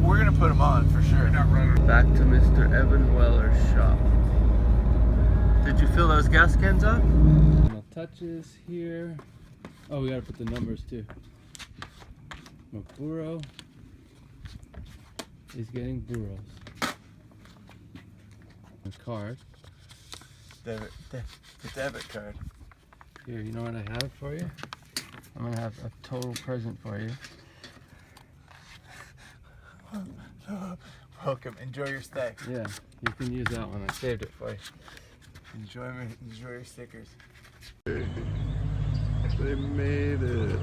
We're gonna put them on for sure. Back to Mr. Evan Weller's shop. Did you fill those gas cans up? No touches here. Oh, we gotta put the numbers too. My Burro is getting burros. A card. The debit card. Here, you know what I have for you? I'm gonna have a total present for you. Welcome. Enjoy your stay. Yeah, you can use that one. I saved it for you. Enjoy your stickers. They made it.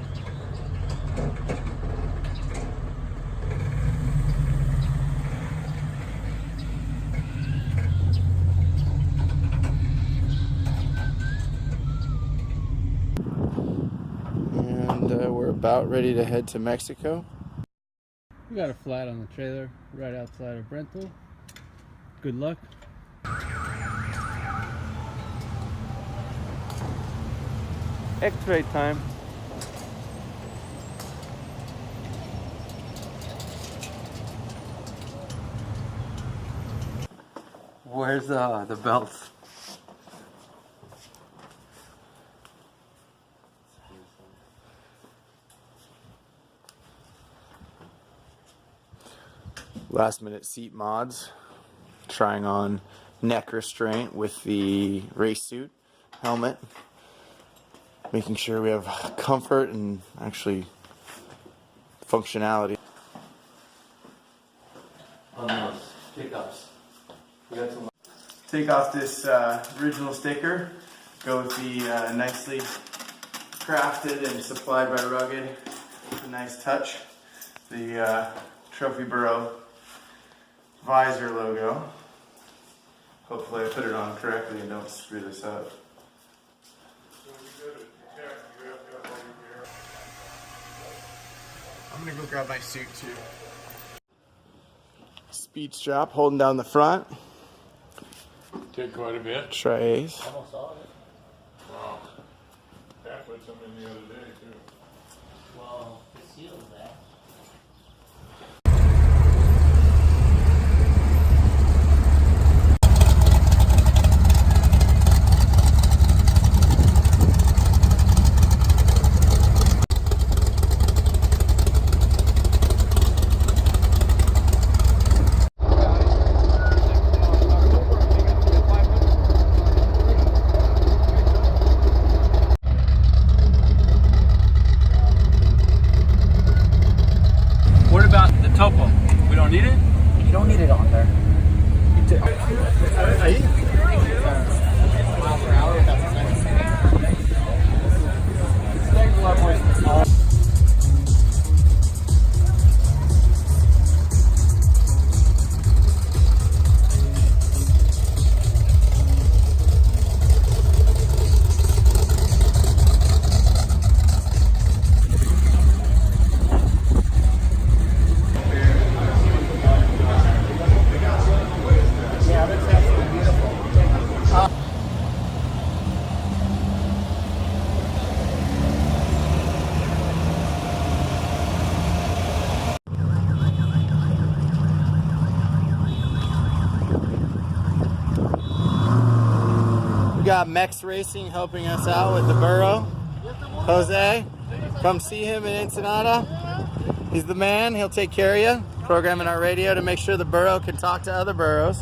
And we're about ready to head to Mexico. We got a flat on the trailer right outside of Brenthel. Good luck. X-ray time. Where's the belts? Last minute seat mods. Trying on neck restraint with the race suit helmet. Making sure we have comfort and actually functionality. On those pickups. We got some. Take off this original sticker. Go with the nicely crafted and supplied by Rugged. A nice touch. The Trophy Burro visor logo. Hopefully I put it on correctly and don't screw this up. I'm gonna go grab my suit too. Speed strap holding down the front. Did quite a bit. Trays. Almost all of it. Wow. Pat put some in the other day too. Well, the seal's there. Topo. We don't need it? You don't need it on there. We got Mex Racing helping us out with the Burro. Jose, Come see him in Ensenada. He's the man. He'll take care of you. Programming our radio to make sure the burro can talk to other burros.